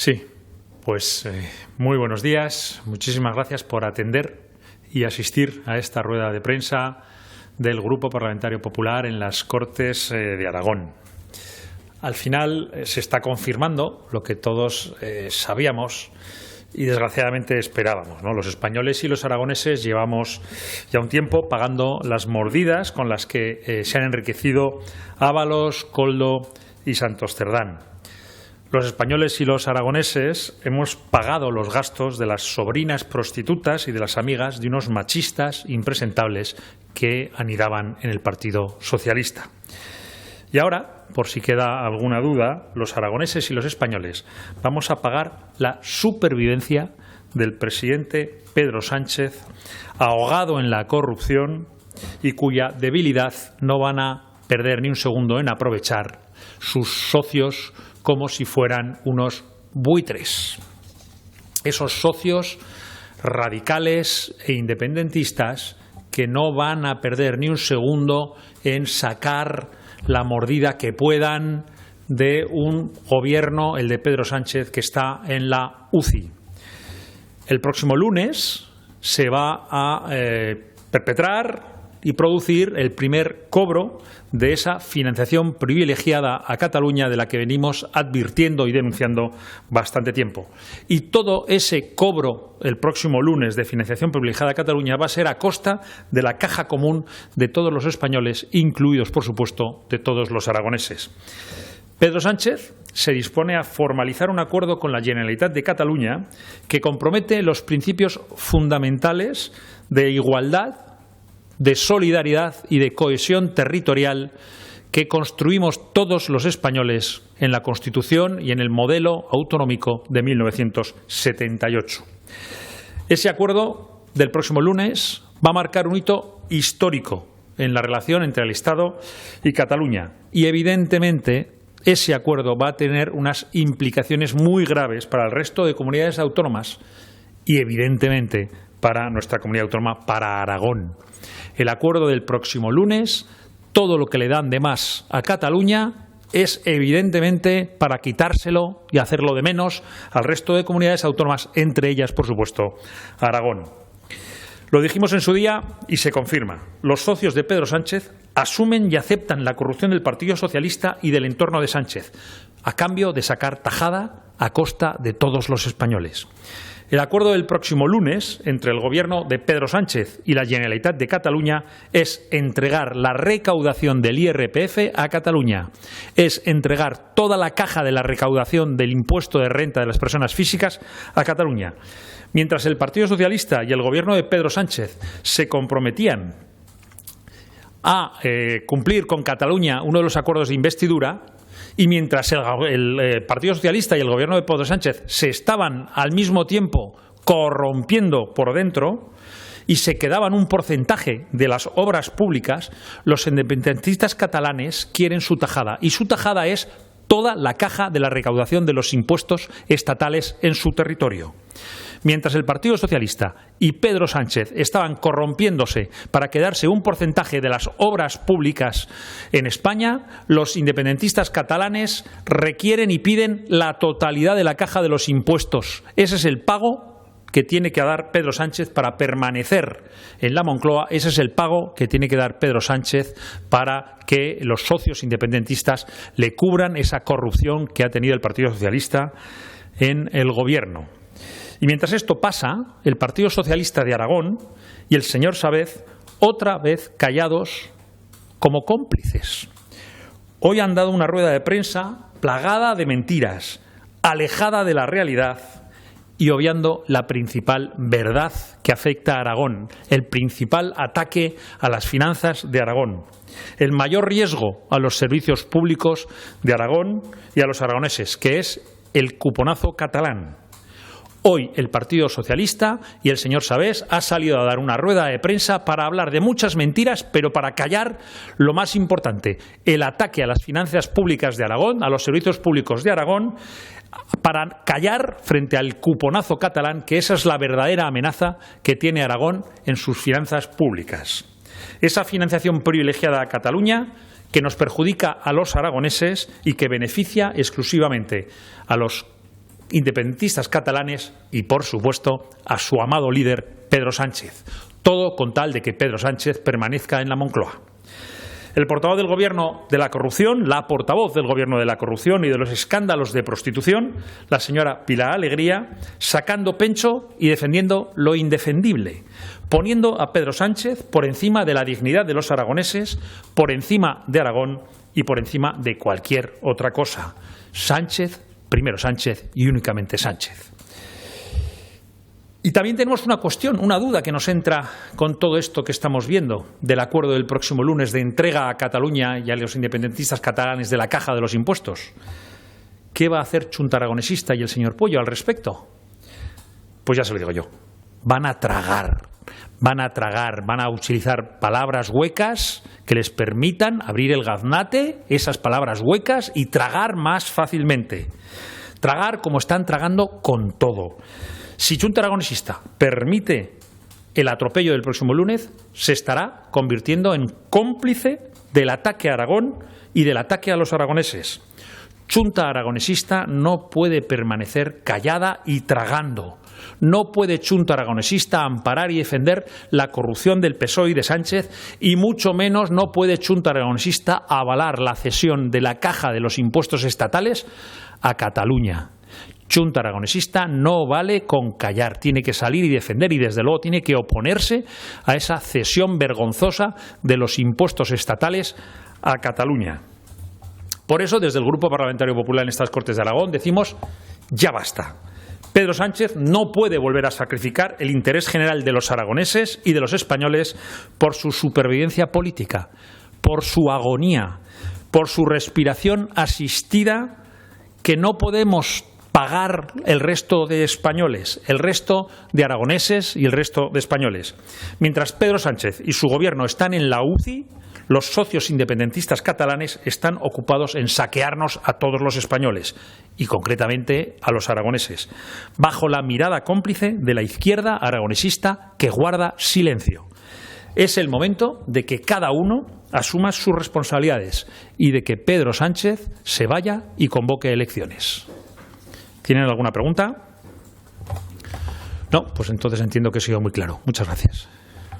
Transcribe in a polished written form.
Sí, pues muy buenos días. Muchísimas gracias por atender y asistir a esta rueda de prensa del Grupo Parlamentario Popular en las Cortes de Aragón. Al final se está confirmando lo que todos sabíamos y desgraciadamente esperábamos, ¿no? Los españoles y los aragoneses llevamos ya un tiempo pagando las mordidas con las que se han enriquecido Ábalos, Koldo y Santos Cerdán. Los españoles y los aragoneses hemos pagado los gastos de las sobrinas prostitutas y de las amigas de unos machistas impresentables que anidaban en el Partido Socialista. Y ahora, por si queda alguna duda, los aragoneses y los españoles vamos a pagar la supervivencia del presidente Pedro Sánchez, ahogado en la corrupción y cuya debilidad no van a perder ni un segundo en aprovechar sus socios como si fueran unos buitres. Esos socios radicales e independentistas que no van a perder ni un segundo en sacar la mordida que puedan de un gobierno, el de Pedro Sánchez, que está en la UCI. El próximo lunes se va a perpetrar y producir el primer cobro de esa financiación privilegiada a Cataluña de la que venimos advirtiendo y denunciando bastante tiempo. Y todo ese cobro el próximo lunes de financiación privilegiada a Cataluña va a ser a costa de la caja común de todos los españoles, incluidos, por supuesto, de todos los aragoneses. Pedro Sánchez se dispone a formalizar un acuerdo con la Generalitat de Cataluña que compromete los principios fundamentales de igualdad, de solidaridad y de cohesión territorial que construimos todos los españoles en la Constitución y en el modelo autonómico de 1978. Ese acuerdo del próximo lunes va a marcar un hito histórico en la relación entre el Estado y Cataluña y, evidentemente, ese acuerdo va a tener unas implicaciones muy graves para el resto de comunidades autónomas y, evidentemente, para nuestra comunidad autónoma, para Aragón. El acuerdo del próximo lunes, todo lo que le dan de más a Cataluña es evidentemente para quitárselo y hacerlo de menos al resto de comunidades autónomas, entre ellas, por supuesto, Aragón. Lo dijimos en su día y se confirma. Los socios de Pedro Sánchez asumen y aceptan la corrupción del Partido Socialista y del entorno de Sánchez, a cambio de sacar tajada a costa de todos los españoles. El acuerdo del próximo lunes entre el Gobierno de Pedro Sánchez y la Generalitat de Cataluña es entregar la recaudación del IRPF a Cataluña, es entregar toda la caja de la recaudación del impuesto de renta de las personas físicas a Cataluña. Mientras el Partido Socialista y el Gobierno de Pedro Sánchez se comprometían a cumplir con Cataluña uno de los acuerdos de investidura, y mientras el Partido Socialista y el Gobierno de Pedro Sánchez se estaban al mismo tiempo corrompiendo por dentro y se quedaban un porcentaje de las obras públicas, los independentistas catalanes quieren su tajada. Y su tajada es toda la caja de la recaudación de los impuestos estatales en su territorio. Mientras el Partido Socialista y Pedro Sánchez estaban corrompiéndose para quedarse un porcentaje de las obras públicas en España, los independentistas catalanes requieren y piden la totalidad de la caja de los impuestos. Ese es el pago que tiene que dar Pedro Sánchez para permanecer en la Moncloa. Ese es el pago que tiene que dar Pedro Sánchez para que los socios independentistas le cubran esa corrupción que ha tenido el Partido Socialista en el gobierno. Y mientras esto pasa, el Partido Socialista de Aragón y el señor Sabez, otra vez callados como cómplices. Hoy han dado una rueda de prensa plagada de mentiras, alejada de la realidad y obviando la principal verdad que afecta a Aragón, el principal ataque a las finanzas de Aragón, el mayor riesgo a los servicios públicos de Aragón y a los aragoneses, que es el cuponazo catalán. Hoy el Partido Socialista y el señor Sabés ha salido a dar una rueda de prensa para hablar de muchas mentiras, pero para callar lo más importante, el ataque a las finanzas públicas de Aragón, a los servicios públicos de Aragón, para callar frente al cuponazo catalán, que esa es la verdadera amenaza que tiene Aragón en sus finanzas públicas. Esa financiación privilegiada a Cataluña que nos perjudica a los aragoneses y que beneficia exclusivamente a los independentistas catalanes y, por supuesto, a su amado líder Pedro Sánchez. Todo con tal de que Pedro Sánchez permanezca en la Moncloa. El portavoz del Gobierno de la corrupción, la portavoz del Gobierno de la corrupción y de los escándalos de prostitución, la señora Pilar Alegría, sacando pecho y defendiendo lo indefendible, poniendo a Pedro Sánchez por encima de la dignidad de los aragoneses, por encima de Aragón y por encima de cualquier otra cosa. Sánchez, primero Sánchez y únicamente Sánchez. Y también tenemos una cuestión, una duda que nos entra con todo esto que estamos viendo del acuerdo del próximo lunes de entrega a Cataluña y a los independentistas catalanes de la caja de los impuestos. ¿Qué va a hacer Chunta Aragonesista y el señor Pollo al respecto? Pues ya se lo digo yo. Van a tragar, van a utilizar palabras huecas que les permitan abrir el gaznate, esas palabras huecas, y tragar más fácilmente. Tragar como están tragando con todo. Si Chunta Aragonesista permite el atropello del próximo lunes, se estará convirtiendo en cómplice del ataque a Aragón y del ataque a los aragoneses. Chunta Aragonesista no puede permanecer callada y tragando. No puede Chunta Aragonesista amparar y defender la corrupción del PSOE y de Sánchez, y mucho menos no puede Chunta Aragonesista avalar la cesión de la caja de los impuestos estatales a Cataluña. Chunta Aragonesista no vale con callar, tiene que salir y defender, y desde luego tiene que oponerse a esa cesión vergonzosa de los impuestos estatales a Cataluña. Por eso, desde el Grupo Parlamentario Popular en estas Cortes de Aragón decimos: ya basta. Pedro Sánchez no puede volver a sacrificar el interés general de los aragoneses y de los españoles por su supervivencia política, por su agonía, por su respiración asistida, que no podemos pagar el resto de españoles, el resto de aragoneses y el resto de españoles. Mientras Pedro Sánchez y su gobierno están en la UCI, los socios independentistas catalanes están ocupados en saquearnos a todos los españoles y concretamente a los aragoneses, bajo la mirada cómplice de la izquierda aragonesista que guarda silencio. Es el momento de que cada uno asuma sus responsabilidades y de que Pedro Sánchez se vaya y convoque elecciones. ¿Tienen alguna pregunta? No, pues entonces entiendo que he sido muy claro. Muchas gracias.